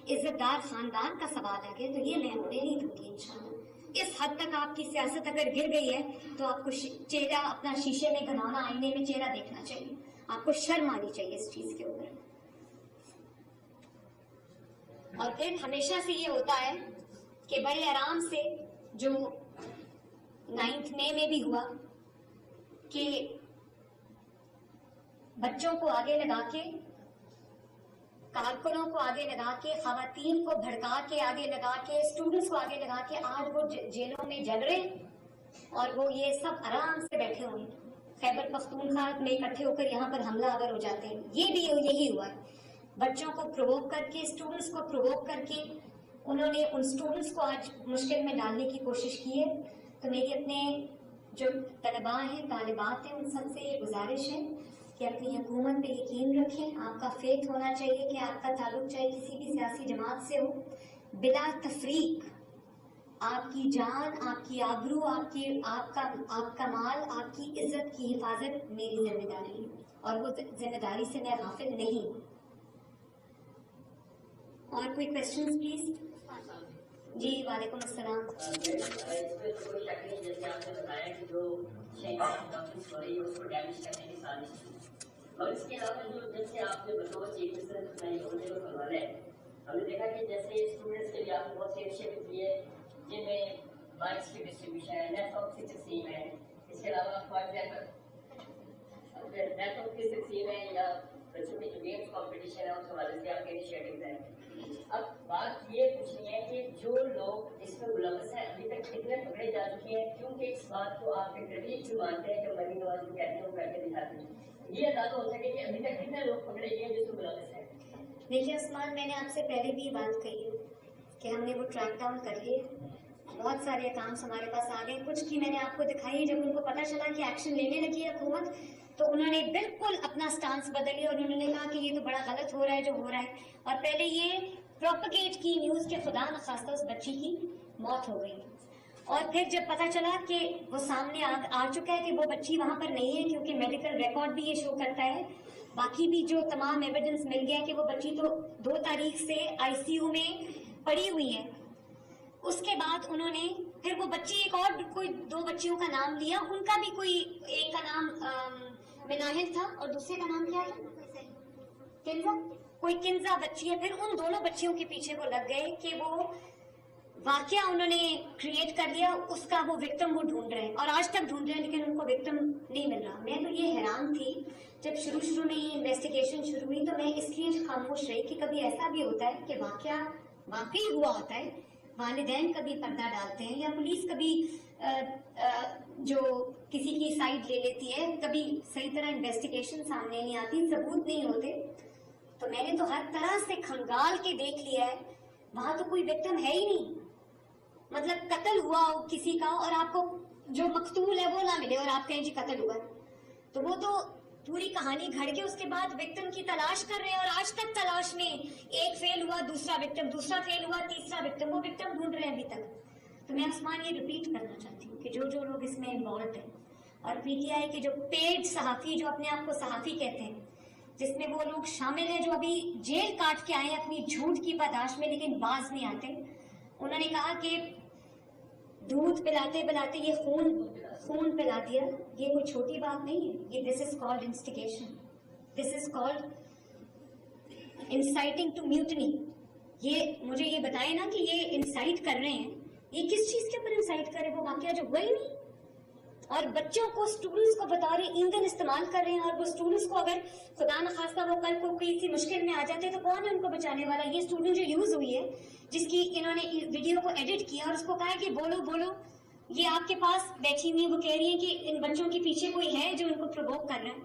इज्जतदार खानदान का सवाल आ गया, तो ये मैं होने नहीं दूंगी इंशाल्लाह। इस हद तक आपकी सियासत अगर गिर गई है तो आपको चेहरा अपना शीशे में घनाना, आईने में चेहरा देखना चाहिए। आपको शर्म आनी चाहिए इस चीज के ऊपर। और फिर हमेशा से ये होता है कि बड़े आराम से, जो 9 मई में भी हुआ कि बच्चों को आगे लगा के, कारकुनों को आगे लगा के, खवातीन को भड़का के आगे लगा के, स्टूडेंट्स को आगे लगा के आज वो जेलों में जल रहे और वो ये सब आराम से बैठे हुए खैबर पख्तूनख्वा में इकट्ठे होकर यहाँ पर हमला आवर हो जाते हैं। ये भी यही हुआ है। बच्चों को प्रोवोक करके, स्टूडेंट्स को प्रोवोक करके उन्होंने उन स्टूडेंट्स को आज मुश्किल में डालने की कोशिश की है। तो मेरी अपने जो तलबा हैं, तालिबात हैं, उन सबसे ये गुजारिश है कि अपनी हुकूमत पे यकीन रखें। आपका फेथ होना चाहिए कि आपका ताल्लुक चाहे किसी भी सियासी जमात से हो, बिला तफरीक आपकी जान, आपकी आबरू, आपका माल, आपकी इज्जत की हिफाजत मेरी जिम्मेदारी है और वो जिम्मेदारी से मैं गाफिल नहीं हूँ। और कोई क्वेश्चंस प्लीज? जी वालेकुम अस्सलाम। इसमें तो कोई शक नहीं, जैसे आपने बताया कि जो डॉक्यूमेंट्स हो रही है उसको डैमेज करने की साजिश थी। और इसके अलावा जो जैसे आपने बतौर चीफ मिनिस्टर करवाना है, हमने देखा कि जैसे स्टूडेंट्स के लिए आपने बहुत से इनिशिएटिव लिए जिनमें बाइक्स की डिस्ट्रीब्यूशन है, लैपटॉप की तकसीम है, इसके अलावा फॉर एग्जाम्पल लैपटॉप की तकसीम है या बच्चों के जो गेम्स कॉम्पिटिशन है उस हवाले से आपके इनिशिएटिव हैं। अब बात ये पूछनी है कि जो लोग इसमें मुलव्वस हैं अभी तक कितने पकड़े जा चुके हैं, क्योंकि इस बात को आपके करीब जो मानते हैं कि मरी नवाज जो कहते हैं वो करके दिखाते हैं, ये अंदाजा हो सके कि अभी तक कितने लोग पकड़े गए जिसमें मुलव्वस हैं। देखिए उस्मान, मैंने आपसे पहले भी बात कही है कि हमने वो ट्रैक डाउन कर लिए। बहुत सारे अकाउंट्स हमारे पास आ गए, कुछ की मैंने आपको दिखाई। जब उनको पता चला कि एक्शन लेने लगी है हुकूमत, तो उन्होंने बिल्कुल अपना स्टांस बदल लिया और उन्होंने कहा कि ये तो बड़ा गलत हो रहा है जो हो रहा है। और पहले ये प्रोपगेट की न्यूज के खुदा न खास्ता उस बच्ची की मौत हो गई, और फिर जब पता चला कि वो सामने आ चुका है कि वो बच्ची वहां पर नहीं है, क्योंकि मेडिकल रिकॉर्ड भी ये शो करता है, बाकी भी जो तमाम एविडेंस मिल गया कि वो बच्ची तो 2 तारीख से आईसीयू में पड़ी हुई है। उसके बाद उन्होंने फिर वो बच्ची, एक और कोई 2 बच्चियों का नाम लिया, उनका भी कोई, एक का नाम मिनाहिल था और दूसरे का नाम क्या है, किंजा, कोई किंजा बच्ची है। फिर उन दोनों बच्चियों के पीछे वो लग गए कि वो वाकया उन्होंने क्रिएट कर लिया, उसका वो विक्टिम वो ढूंढ रहे हैं और आज तक ढूंढ रहे हैं, लेकिन उनको विक्टिम नहीं मिल रहा। मैं तो ये हैरान थी जब शुरू में ये इन्वेस्टिगेशन शुरू हुई, तो मैं इसलिए खामोश रही कि कभी ऐसा भी होता है कि वाकया वाकई हुआ होता है, वालिदैन कभी पर्दा डालते हैं या पुलिस कभी जो किसी की साइड ले लेती है, कभी सही तरह इन्वेस्टिगेशन सामने नहीं आती, सबूत नहीं होते। तो मैंने तो हर तरह से खंगाल के देख लिया है, वहां तो कोई विक्टिम है ही नहीं। मतलब कत्ल हुआ हो किसी का और आपको जो मकतूल है वो ना मिले और आप कहें जी कत्ल हुआ है, तो वो तो पूरी कहानी घड़ के उसके बाद विक्टिम की तलाश कर रहे हैं। और आज तक तलाश में एक फेल हुआ, दूसरा विक्टिम, दूसरा फेल हुआ, तीसरा विक्टिम, वो विक्टिम ढूंढ रहे हैं अभी तक। तो मैं उस्मान ये रिपीट करना चाहती हूँ कि जो लोग इसमें इन्वॉल्व हैं और पीटीआई के जो पेड सहाफी, जो अपने आप को सहाफी कहते हैं, जिसमें वो लोग शामिल हैं जो अभी जेल काट के आए हैं अपनी झूठ की पादाश में लेकिन बाज नहीं आते। उन्होंने कहा कि दूध पिलाते पिलाते ये खून पिला दिया, ये कोई छोटी बात नहीं है, ये this is called instigation, this is called inciting to mutiny. ये मुझे ये बताए ना कि ये इंसाइट कर रहे हैं, ये किस चीज के ऊपर इंसाइट करे, वो वाकया जो हुआ ही नहीं। और बच्चों को, स्टूडेंट्स को बता रहे ईंधन इस्तेमाल कर रहे हैं, और वो स्टूडेंट्स को अगर खुदा न खास्ता वो कल को किसी मुश्किल में आ जाते तो कौन है उनको बचाने वाला? ये स्टूडेंट जो यूज हुई है, जिसकी इन्होंने वीडियो को एडिट किया और उसको कहा कि बोलो बोलो, ये आपके पास बैठी हुई है, वो कह रही है कि इन बच्चों के पीछे कोई है जो इनको प्रोवोक कर रहा है।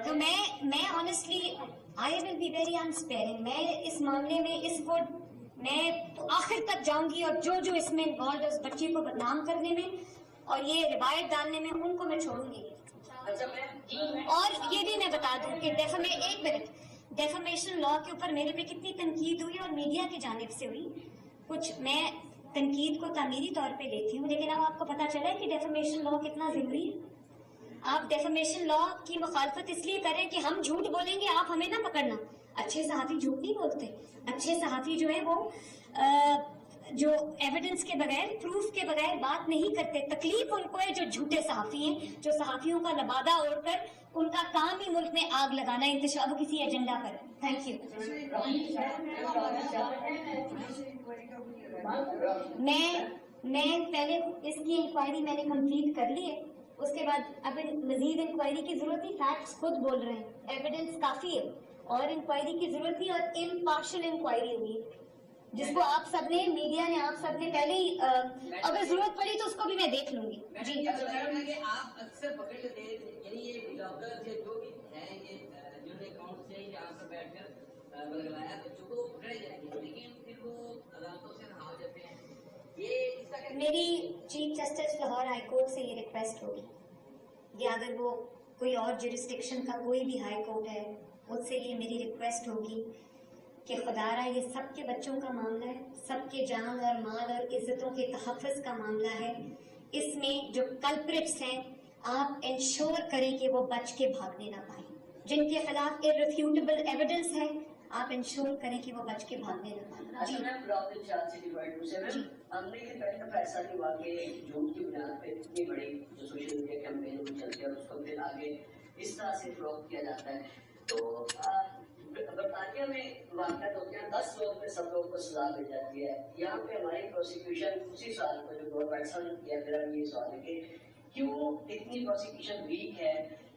तो मैं honestly I will be very अनस्पेयरिंग। मैं इस मामले में इसको मैं तो आखिर तक जाऊंगी और जो इसमें इन्वॉल्व है उस बच्ची को बदनाम करने में और ये रिवायत डालने में, उनको मैं छोड़ूंगी। और ये भी मैं बता दूं कि डेफमेशन लॉ के ऊपर मेरे पे कितनी तनकीद हुई और मीडिया की जानिब से हुई। कुछ मैं तनकीद को तामीरी तौर पे लेती हूँ, लेकिन अब आपको पता चला है कि डेफमेशन लॉ कितना जरूरी है। आप डेफमेशन लॉ की मुखालफत इसलिए करें कि हम झूठ बोलेंगे, आप हमें ना पकड़ना। अच्छे सहाफी झूठ नहीं बोलते। अच्छे सहाफी जो है वो जो एविडेंस के बगैर, प्रूफ के बगैर बात नहीं करते। तकलीफ उनको है जो झूठे सहाफी हैं, जो सहाफियों का लबादा ओढ़कर उनका काम ही मुल्क में आग लगाना, इंतशार किसी एजेंडा पर। Thank you. मैं पहले इसकी इंक्वायरी मैंने कंप्लीट कर ली है, उसके बाद अब मजीद इंक्वायरी की जरूरत नहीं। फैक्ट्स खुद बोल रहे हैं, एविडेंस काफी है और इंक्वायरी की जरूरत नहीं। और इम्पार्शियल इंक्वायरी हुई जिसको आप सबने, मीडिया ने, आप सबने पहले ही अगर जरूरत पड़ी तो उसको भी मैं देख लूंगी। जी आप अक्सर पकड़ लेते हैं, यानी ये ब्लॉगर्स या जो भी हैं, ये जिन्होंने अकाउंट से यहाँ पर बैठकर बदलवाया बच्चों को पकड़े जाएंगे, लेकिन फिर वो अदालतों से रहा हो जाते हैं। ये इसका क्या? मेरी chief justice Lahore high court से ये रिक्वेस्ट होगी, या अगर वो कोई और जुरिस्डिक्शन का कोई भी हाई कोर्ट है, मुझसे ये मेरी रिक्वेस्ट होगी कि खुदारा ये सबके बच्चों का मामला है, सबके जान और माल और इज्जतों के तहफ़्फ़ुज़ का मामला है। इसमें जो कल्प्रिट्स हैं, आप इंश्योर करें कि वो बच के भागने ना पाए। जिनके खिलाफ इररिफ्यूटेबल एविडेंस है, आप इंश्योर करें कि वो बच के भागने ना पाए। जी हमने ये पहले फैसला हुआ कि झूठ की बुनियाद पे इतनी बड़ी जो सोशल मीडिया कैंपेन चलती है और उसको फिर आगे इस तरह से फरोख्त किया जाता है। तो बरतानिया में वाक़यात होते हैं, 10 लोग पे सब लोगों को सजा मिल जाती है। यहाँ पे हमारी प्रोसिक्यूशन उसी साल को जो गवर्नमेंट साल किया, मेरा ये सवाल है कि क्यों इतनी प्रोसिक्यूशन वीक है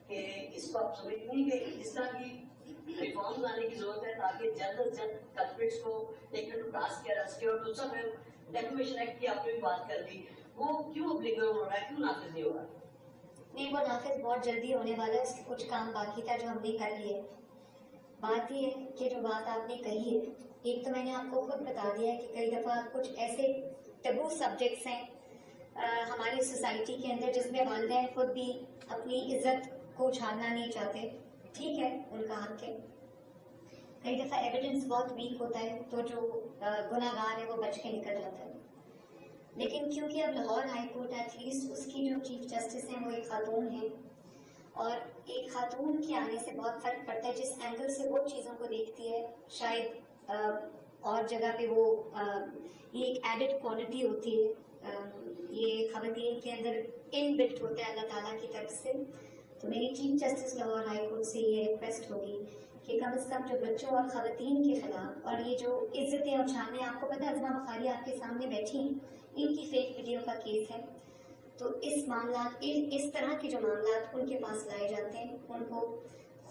कि इसको आप समझते नहीं कि इस तरह की रिफॉर्म लाने की जरूरत है ताकि जल्द से जल्द कल्प्रिट्स को टेकन टू टास्क किया जा सके। और दूसरा मैं डेफमेशन एक्ट की आपने भी बात कर दी, वो क्यों अप्लीकेबल हो रहा है, क्यों नाफिज नहीं हो रहा? नहीं, वो नाफिज बहुत जल्दी होने वाला है। इसके कुछ काम बाकी था जो हमने कर लिए। बात ये है कि जो बात आपने कही है, एक तो मैंने आपको खुद बता दिया है कि कई दफ़ा कुछ ऐसे टबू सब्जेक्ट्स हैं हमारी सोसाइटी के अंदर जिसमें वालिदैन खुद भी अपनी इज्जत को उछालना नहीं चाहते। ठीक है, उनका हक है। कई दफ़ा एविडेंस बहुत वीक होता है तो जो गुनाहगार है वो बच के निकल जाता है। लेकिन क्योंकि अब लाहौर हाई कोर्ट एटलीस्ट उसकी जो चीफ जस्टिस हैं वो एक खातून है, और एक खातून के आने से बहुत फर्क पड़ता है जिस एंगल से वो चीज़ों को देखती है। शायद और जगह पे वो ये एक एडिड क्वालिटी होती है, ये ख़वातीन के अंदर इनबिल्ट होता है अल्लाह ताला की तरफ से। तो मेरी chief justice Lahore high court से ये रिक्वेस्ट होगी कि कम से कम जो बच्चों और ख़वातीन के खिलाफ और ये जो इज्जतें उछालने, आपको पता है अज़मा बुखारी आपके सामने बैठी हैं, इनकी फेक वीडियो का केस है। तो इस मामला इस तरह के जो मामला उनके पास लाए जाते हैं, उनको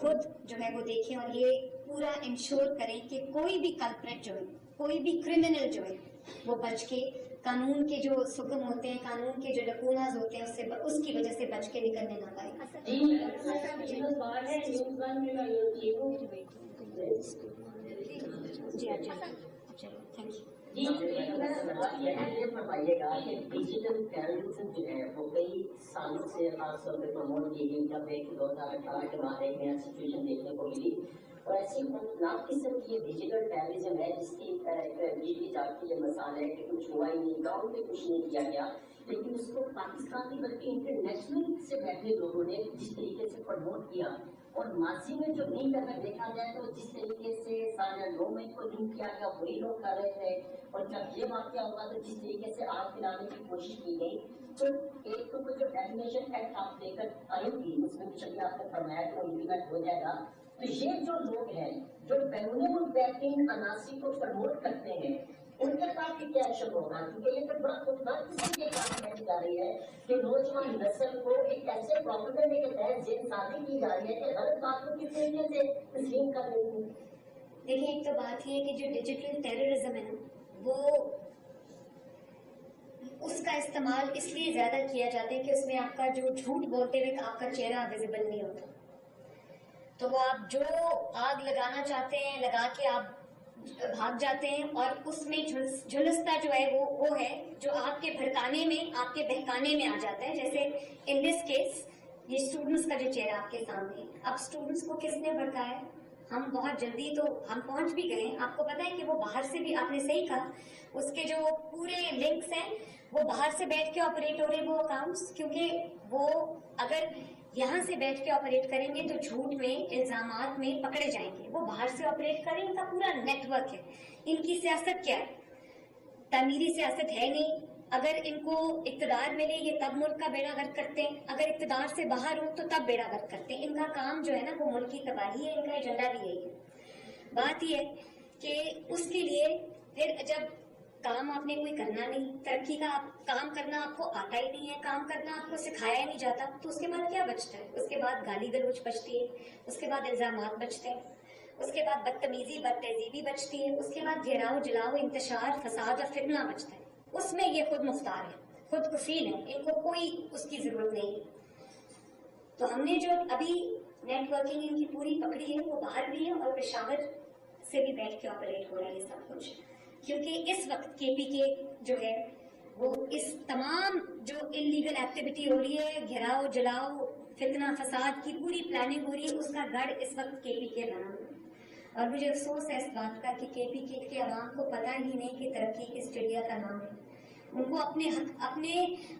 खुद जो है वो देखें और ये पूरा इंश्योर करें कि कोई भी कल्प्रेट जो है, कोई भी क्रिमिनल जो है वो बच के, कानून के जो सुकम होते हैं, कानून के जो लकूनाज होते हैं उससे उसकी वजह से बच के निकलने ना पाए। जी अच्छा, चलो थैंक यू। ये फरमाइएगा कि डिजिटल टेररिज्म जो है वो कई सालों से खासतौर पर प्रमोट की गई, जब एक 2018 के बाद एक नया सिचुएशन देखने को मिली, और ऐसी खतरनाक किस्म की ये डिजिटल टेररिज्म है जिसकी बिजली जाग के जो मसाल है कि कुछ हुआ ही नहीं, गाँव में कुछ नहीं किया गया, लेकिन उसको पाकिस्तानी बल्कि इंटरनेशनल से बैठे लोगों ने जिस तरीके से प्रमोट किया, और माजी में जो लिंक अगर देखा जाए तो जिस तरीके से सारे 9 मई को लिंक किया गया वही लोग कर रहे थे, और जब ये वाक्य होगा तो जिस तरीके से आग गिराने की कोशिश की गई, तो एक तो जो डेफिनेशन एक्ट आप लेकर आएंगी उसमें भी चलिए आपने फरमाया कि इम्प्लीमेंट हो जाएगा, तो ये जो लोग हैं जो बैरून मुल्क बैटिंग अनासी को प्रमोट करते हैं उनके साथ भी क्या एक्शन होगा, क्योंकि ये तो बड़ा खुदनाक किस्म की बात कही जा रही है कि नौजवान नस्ल को एक ऐसे प्रोपेगेंडे के तहत जेल साजी की जा रही है कि गलत बात को किस तरीके से तस्लीम कर रही है। देखिए, एक तो बात ये है कि जो डिजिटल टेररिज्म है ना, वो उसका इस्तेमाल इसलिए ज्यादा किया जाता है कि उसमें आपका जो झूठ बोलते हुए आपका चेहरा विजिबल नहीं होता, तो वो आप जो आग लगाना चाहते हैं लगा के आप भाग जाते हैं, और उसमें झुलसता जो है वो है जो आपके भड़काने में, आपके बहकाने में आ जाता है। जैसे इन दिस केस ये स्टूडेंट्स का जो चेहरा आपके सामने, अब स्टूडेंट्स को किसने भड़काया, हम बहुत जल्दी तो हम पहुंच भी गए। आपको पता है कि वो बाहर से भी, आपने सही कहा, उसके जो पूरे लिंक्स हैं वो बाहर से बैठ के ऑपरेट हो रहे वो अकाउंट्स, क्योंकि वो अगर यहाँ से बैठ के ऑपरेट करेंगे तो झूठ में, इल्जामात में पकड़े जाएंगे। वो बाहर से ऑपरेट करें, इनका पूरा नेटवर्क है। इनकी सियासत क्या है, तामीरी सियासत है नहीं। अगर इनको इक्तदार मिले ये तब मुल्क का बेड़ा गर्क करते हैं, अगर इक्तदार से बाहर हो तो तब बेड़ा गर्क करते हैं। इनका काम जो है ना वो मुल्क की तबाही है, इनका एजेंडा भी यही है। बात यह है कि उसके लिए फिर जब काम आपने कोई करना नहीं, तरक्की का काम करना आपको आता ही नहीं है, काम करना आपको सिखाया ही नहीं जाता, तो उसके बाद क्या बचता है? उसके बाद गाली गलौज बचती है, उसके बाद इल्जामात बचते हैं, उसके बाद बदतमीजी बदतहजीबी बचती है, उसके बाद घेराव जलाओ इंतशार फसाद और फितना बचता है। उसमें ये खुद मुख्तार है, खुद कुफीन है, इनको कोई उसकी जरूरत नहीं है। तो हमने जो अभी नेटवर्किंग इनकी पूरी पकड़ी है वो बाहर भी है और पेशावर से भी बैठ के ऑपरेट हो रहा है सब कुछ, क्योंकि इस वक्त केपीके जो है वो इस तमाम जो इलीगल एक्टिविटी हो रही है, घेराव जलाओ फितना फसाद की पूरी प्लानिंग हो रही है, उसका गढ़ इस वक्त केपीके बना हुआ है। और मुझे अफसोस है इस बात का कि केपीके के अवाम को पता ही नहीं कि तरक्की किस चिड़िया का नाम है। उनको अपने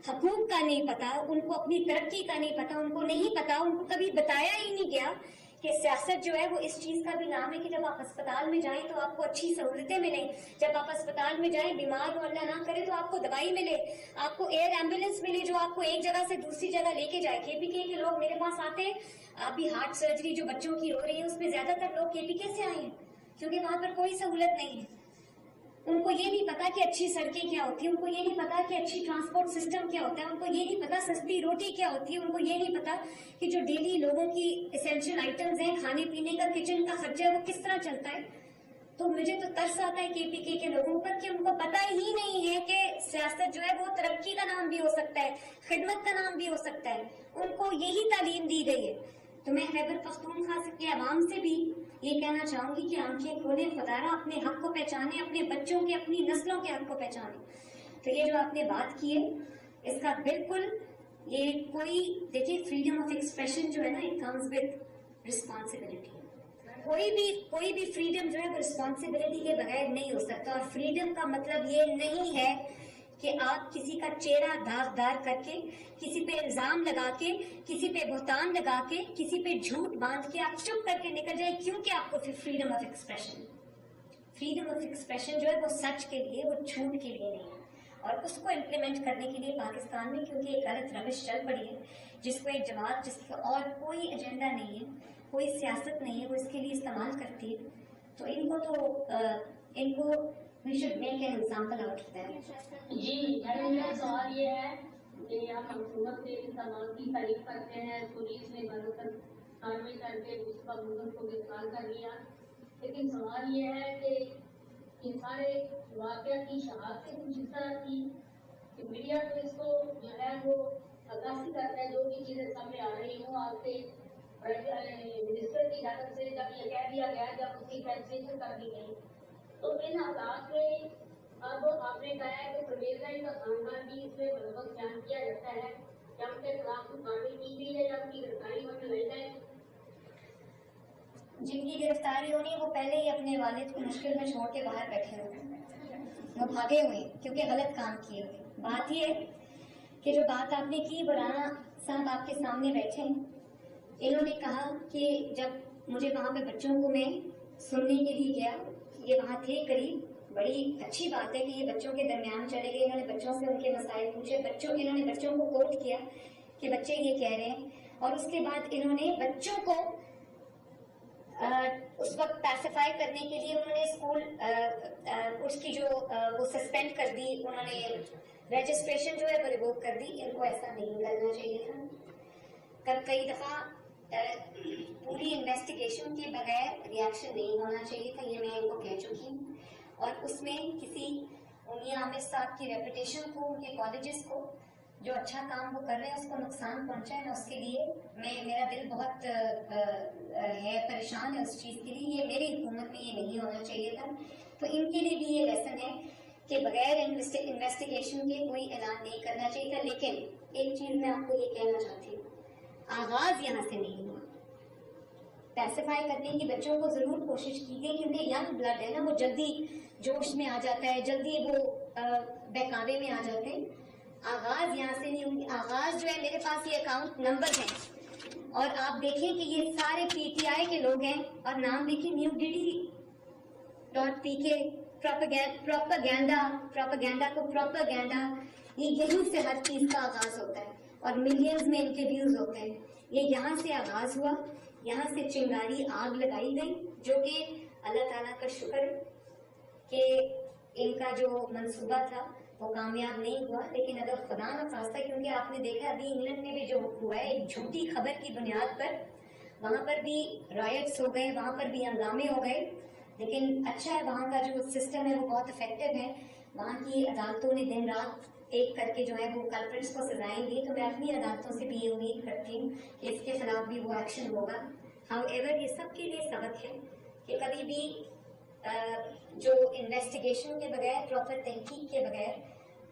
हकूक का नहीं पता, उनको अपनी तरक्की का नहीं पता, उनको नहीं पता, उनको कभी बताया ही नहीं गया कि सियासत जो है वो इस चीज का भी नाम है कि जब आप अस्पताल में जाएं तो आपको अच्छी सहूलतें मिलें, जब आप अस्पताल में जाएं बीमार हो अल्लाह ना करे तो आपको दवाई मिले, आपको एयर एम्बुलेंस मिले जो आपको एक जगह से दूसरी जगह लेके जाए। केपीके के लोग मेरे पास आते हैं, अभी हार्ट सर्जरी जो बच्चों की हो रही है उसमें ज्यादातर लोग केपीके से आए हैं, क्योंकि वहां पर कोई सहूलत नहीं है। उनको ये नहीं पता कि अच्छी सड़कें क्या होती है, उनको ये नहीं पता कि अच्छी ट्रांसपोर्ट सिस्टम क्या होता है, उनको ये नहीं पता सस्ती रोटी क्या होती है, उनको ये नहीं पता कि जो डेली लोगों की एसेंशियल आइटम्स हैं, खाने पीने का, किचन का खर्चा है वो किस तरह चलता है। तो मुझे तो तरस आता है केपीके के लोगों पर कि उनको पता ही नहीं है कि सियासत जो है वो तरक्की का नाम भी हो सकता है, खिदमत का नाम भी हो सकता है। उनको यही तालीम दी गई है। तो मैं खैबर पख्तूनख्वा के अवाम से भी ये कहना चाहूंगी कि आंखें खोले, खुदारा अपने हक को पहचाने, अपने बच्चों के, अपनी नस्लों के हक को पहचाने। तो ये जो आपने बात की है इसका बिल्कुल ये कोई, देखिए फ्रीडम ऑफ एक्सप्रेशन जो है ना इट कम्स विद रिस्पॉन्सिबिलिटी। कोई भी फ्रीडम जो है वो रिस्पॉन्सिबिलिटी के बगैर नहीं हो सकता। और फ्रीडम का मतलब ये नहीं है कि आप किसी का चेहरा दागदार करके, किसी पे इल्जाम लगा के, किसी पे बुहतान लगा के, किसी पे झूठ बांध के आप चुप करके निकल जाए, क्योंकि आपको फिर फ्रीडम ऑफ एक्सप्रेशन जो है वो सच के लिए, वो झूठ के लिए नहीं है। और उसको इम्प्लीमेंट करने के लिए पाकिस्तान में क्योंकि एक गलत रविश चल पड़ी है जिसको एक जमात, जिसका और कोई एजेंडा नहीं है, कोई सियासत नहीं है, वो इसके लिए इस्तेमाल करती है, तो इनको we should make an example out of that. जी मैडम, मेरा सवाल ये है कि आप हुकूमत के इस्तेमाल की तारीफ करते हैं, पुलिस ने ज्यादातर कार्रवाई करके उसका मुल्क को गिरफ्तार कर लिया, लेकिन सवाल ये है कि इन सारे वाक़या की शहादतें कुछ इस तरह थी कि मीडिया तो इसको जो है वो अक्सी करता है, जो भी चीज़ें सामने आ रही हों आपके मिनिस्टर की तरफ से जब ये कह दिया गया, जब उसकी कैंसिलेशन कर दी गई, तो इन हालात में अब आपने कहा है कि परवेज राय का खानदान भी इसमें बलवक बयान किया जाता है, क्या उनके खिलाफ कार्रवाई की गई है या उनकी गिरफ्तारी होने लगी है? जिनकी गिरफ्तारी होनी है वो पहले ही अपने वालिद को मुश्किल में छोड़ के बाहर बैठे हुए हैं, वो भागे हुए क्योंकि गलत काम किए हुए। बात ये है कि जो बात आपने की, राणा साहब आपके सामने बैठे हैं, इन्होंने कहा कि जब मुझे वहाँ पे बच्चों को मैं सुनने के लिए गया, ये वहाँ थे करीब, बड़ी अच्छी बात है कि ये बच्चों के दरमियान चले गए, इन्होंने बच्चों से उनके मसाइल पूछे, इन्होंने बच्चों को कोट किया कि बच्चे ये कह रहे हैं, और उसके बाद इन्होंने बच्चों को उस वक्त पैसिफाई करने के लिए उन्होंने स्कूल उसकी जो वो सस्पेंड कर दी, उन्होंने रजिस्ट्रेशन जो है वो रिवोक कर दी। इनको ऐसा नहीं करना चाहिए था। कई दफा पूरी इन्वेस्टिगेशन के बगैर रिएक्शन नहीं होना चाहिए था, ये मैं इनको कह चुकी हूँ, और उसमें किसी मियां आमिर साहब की रेपुटेशन को, उनके कॉलेजेस को, जो अच्छा काम वो कर रहे हैं उसको नुकसान पहुंचा है, उसके लिए मेरा दिल बहुत है, परेशान है उस चीज़ के लिए। ये मेरी हुकूमत में ये नहीं होना चाहिए था, तो इनके लिए भी ये लेसन है कि बगैर इन्वेस्टिगेशन के कोई ऐलान नहीं करना चाहिए था। लेकिन एक चीज़ मैं आपको ये कहना चाहती हूँ, आगाज यहाँ से नहीं हुआ, पैसिफाई करने की बच्चों को जरूर कोशिश की गई, क्योंकि यंग ब्लड है ना, वो जल्दी जोश में आ जाता है, जल्दी वो बहकावे में आ जाते हैं। आगाज यहाँ से नहीं हुई। आगाज जो है, मेरे पास ये अकाउंट नंबर है, और आप देखें कि ये सारे पीटीआई के लोग हैं, और नाम देखिए newdiddy.pk, प्रोपेगेंडा को प्रोपेगेंडा, ये यहीं से हर चीज का आगाज होता है, और मिलियंस में इनके व्यूज होते हैं। ये यहाँ से आगाज हुआ, यहाँ से चिंगारी आग लगाई गई, जो कि अल्लाह ताला का शुक्र कि इनका जो मंसूबा था वो कामयाब नहीं हुआ। लेकिन अगर खुदा न खास्ता, क्योंकि आपने देखा अभी इंग्लैंड में भी जो हुआ है, एक झूठी खबर की बुनियाद पर वहाँ पर भी रायट्स हो गए, वहाँ पर भी हंगामे हो गए, लेकिन अच्छा है वहाँ का जो सिस्टम है वो बहुत इफेक्टिव है। वहाँ की अदालतों ने दिन रात एक करके जो है वो कल्प्रिट्स को सजाएं दी, तो मैं अपनी अदालतों से भी ये उम्मीद करती हूँ कि इसके खिलाफ भी वो एक्शन होगा। हाउएवर ये सब के लिए सबक है कि कभी भी जो इन्वेस्टिगेशन के बगैर, प्रॉपर तहकीक के बगैर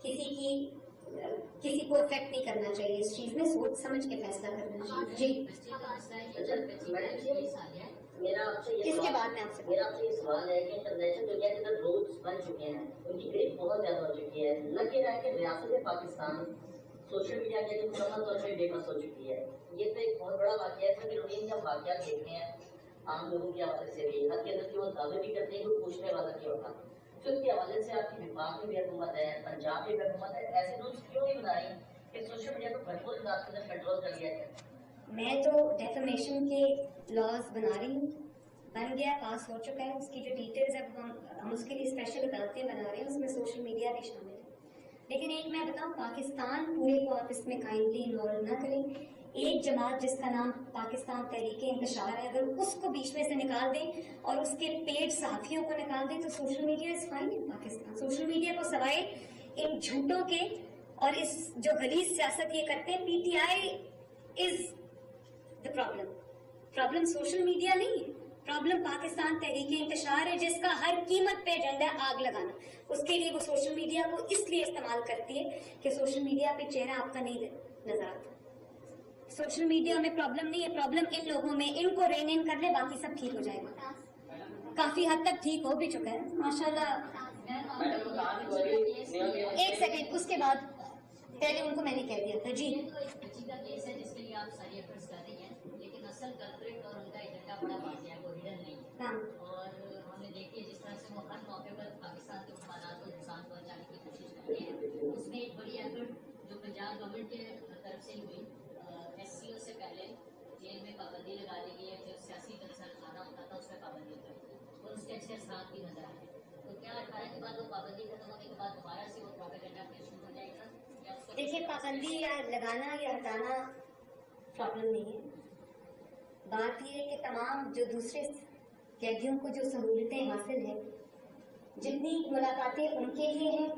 किसी को इफेक्ट नहीं करना चाहिए। इस चीज में सोच समझ के फैसला करना चाहिए। जी मेरा आपसे इसके बाद में आपसे ये सवाल है कि इंटरनेशनल मीडिया के अंदर रोड्स बन चुके हैं, उनकी ग्रिप बहुत ज्यादा हो चुकी है, लगे रह के रियासत पाकिस्तान सोशल मीडिया के लिए मुकम्मल तौर पर बेबस हो चुकी है। ये तो एक बहुत बड़ा वाक़या है, क्योंकि रूटीन जब वाक़या देखते हैं आम लोगों के हवाले से भी, हर के अंदर की वो दावे भी करते हैं, कोई पूछने वाला क्यों होता। तो इसके हवाले से आपकी विभाग में भी हुकूमत है, पंजाब में भी हुकूमत है, ऐसे रूल्स क्यों नहीं बना रही कि सोशल मीडिया को भरपूर अंदाज के अंदर कंट्रोल कर लिया जाए? मैं तो डेफेमेशन के लॉज बना रही हूँ, बन गया, पास हो चुका है, उसकी जो डिटेल्स है हम उसके लिए स्पेशल अदालतें बना रहे हैं, उसमें सोशल मीडिया भी शामिल है। लेकिन एक मैं बताऊँ, पाकिस्तान पूरे को आप इसमें काइंडली इन्वॉल्व ना करें। एक जमात जिसका नाम पाकिस्तान तहरीके इंतशार है, अगर उसको बीच में से निकाल दें और उसके पेड साथियों को निकाल दें तो social media is fine in Pakistan. Social media को सवाए इन झूठों के और इस जो गलीज सियासत ये करते हैं, PTI is the problem social media नहीं है, प्रॉब्लम पाकिस्तान तहरीके इंतशार है, जिसका हर कीमत पे एजेंडा है आग लगाना। उसके लिए वो सोशल मीडिया को इसलिए इस्तेमाल करती है कि सोशल मीडिया पे चेहरा आपका नहीं नजर आता। सोशल मीडिया में प्रॉब्लम नहीं है, प्रॉब्लम इन लोगों में, इनको रेन इन कर ले, बाकी सब ठीक हो जाएगा। काफी हद तक ठीक हो भी चुका है माशाल्लाह। एक सेकेंड, उसके बाद पहले उनको मैंने कह दिया था। जी बच्ची का केस है जिसके लिए आप सारी एफर्ट्स कर रही हैं, लेकिन असल कल्प्रिट और उनका एजेंडा बड़ा वाज़ेह है, वो हिडन नहीं है। हाँ। और हमने देखी है जिस तरह से वो हर मौके पर पाकिस्तान के मफादात को नुकसान पहुंचाने की कोशिश करते हैं। उसमें एक बड़ी एफर्ट जो पंजाब गवर्नमेंट के तरफ से हुई, SCO से पहले जेल में पाबंदी लगा दी गई है कि उससे से साथ भी नजर आए, तो क्या 18 के बाद वो पाबंदी खत्म होने के बाद दोबारा से वो प्रोपेगेंडा फिर शुरू हो जाएगा? या उसका देखिए, पाबंदी या लगाना या हटाना प्रॉब्लम नहीं है। बात यह है कि तमाम जो दूसरे कैदियों को जो सहूलतें हासिल है, जितनी मुलाकातें उनके लिए हैं,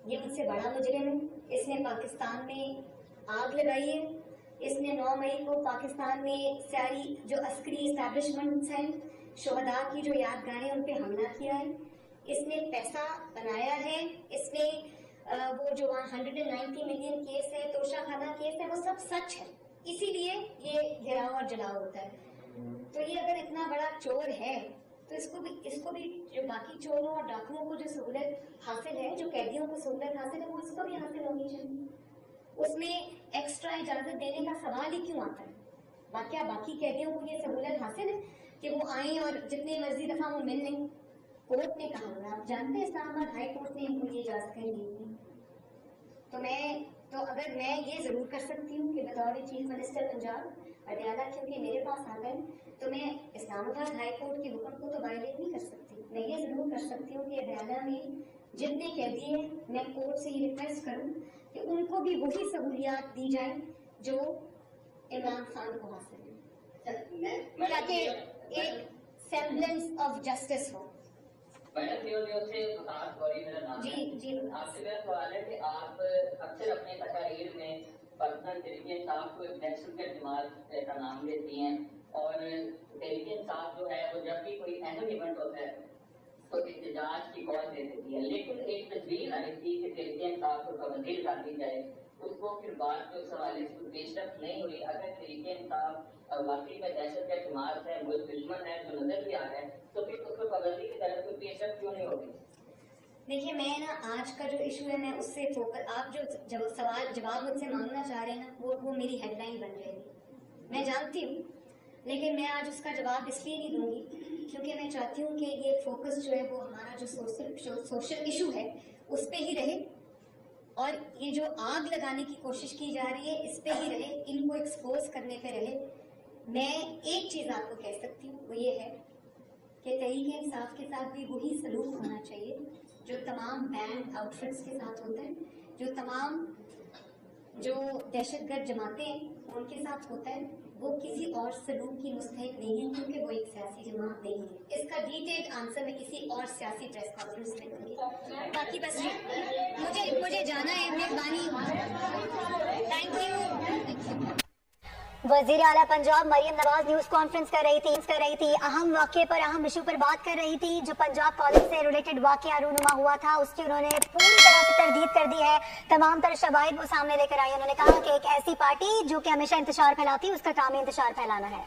ये मुझसे बड़ा मुजरिम है। इसने पाकिस्तान में आग लगाई है। इसने 9 मई को पाकिस्तान में सारी जो अस्करी इस्टेब्लिशमेंट्स हैं, शोहदा की जो यादगारें, उन पे हमला किया है। इसने पैसा बनाया है। इसने वो जो 190 मिलियन केस है, तोशाखाना केस है, वो सब सच है। इसीलिए ये घेराव और जलाव होता है। तो ये अगर इतना बड़ा चोर है तो इसको भी जो बाकी चोरों और डाकुओं को जो सहूलत हासिल है, जो कैदियों को सहूलत हासिल है, वो इसको भी हासिल होनी चाहिए। उसमें एक्स्ट्रा इजाजत देने का सवाल ही क्यों आता है? क्या बाकी कैदियों को ये सहूलत हासिल है कि वो आए और जितने मर्जी दफा वो मिल लें? कोर्ट ने कहा हुआ, आप जानते हैं इस्लामाबाद हाई कोर्ट ने इनको ये इजाजत दी थी। तो अगर मैं ये जरूर कर सकती हूँ कि बतौर चीफ मिनिस्टर पंजाब अडयाला क्योंकि मेरे पास आता है, तो मैं इस्लामाबाद हाई कोर्ट के हुक्म को तो वायलेट नहीं कर सकती। मैं ये जरूर कर सकती हूँ कि अडयाला में जितने कैदी हैं, मैं कोर्ट से ये रिक्वेस्ट करूँ कि उनको भी वही सहूलियात दी जाए जो इमरान खान को हासिल है, ताकि एक सेम्बलेंस ऑफ जस्टिस हो। मैडम से मुताद गौरी मेरा नाम है। जी आपसे मेरा सवाल है कि आप अक्सर अपने तकारीर में पर्सनल तहरीक इंसाफ को एक दहशतगर्द जमात का नाम देती हैं, और तहरीक इंसाफ जो है वो जब भी कोई अहम इवेंट होता है तो एहतजाज की कॉल दे देती है। लेकिन एक तस्वीर आई थी कि तहरीक इंसाफ को पाबंदी लगा दी जाए, उसको फिर बाद के उस हवाले से पेशरफ नहीं हुई। अगर तहरीक इंसाफ वाकई में दहशत का जमात है, मुल्क दुश्मन है, जो नजर भी आ रहा है, तो फिर उस पर पाबंदी की तरफ कोई पेशरफ क्यों नहीं होगी? देखिए, मैं ना आज का जो इशू है, मैं उससे फोकस, आप जो सवाल जवाब मुझसे मांगना चाह रहे हैं ना, वो मेरी हेडलाइन बन जाएगी। मैं जानती हूँ, लेकिन मैं आज उसका जवाब इसलिए नहीं दूंगी क्योंकि मैं चाहती हूँ कि ये फोकस जो है वो हमारा जो सोशल इशू है उस पे ही रहे, और ये जो आग लगाने की कोशिश की जा रही है इस पे ही रहे, इनको एक्सपोज करने पे रहे। मैं एक चीज आपको कह सकती हूँ, वो ये है कि तहरीक इंसाफ के साथ भी वही सलूक होना चाहिए जो तमाम बैंड आउटफिट्स के साथ होता है, जो तमाम जो दहशतगर्द जमातें हैं उनके साथ होता है। वो किसी और सलूक की मुस्तहिक नहीं है क्योंकि वो एक सियासी जमात नहीं है। इसका डिटेल्ड आंसर मैं किसी और सियासी प्रेस कॉन्फ्रेंस में दूंगी। बाकी बस मुझे जाना है, मेहरबानी, थैंक यू। वज़ीर आला पंजाब मरियम नवाज न्यूज कॉन्फ्रेंस कर रही थी अहम वाक़े पर, अहम इशू पर बात कर रही थी। जो पंजाब कॉलेज से रिलेटेड वाक़या रूनुमा हुआ था उसकी उन्होंने पूरी तरह से तरदीद कर दी है। तमाम तर शवाहिद वो सामने लेकर आई। उन्होंने कहा कि एक ऐसी पार्टी जो कि हमेशा इंतशार फैलाती है, उसका काम ही इंतशार फैलाना है।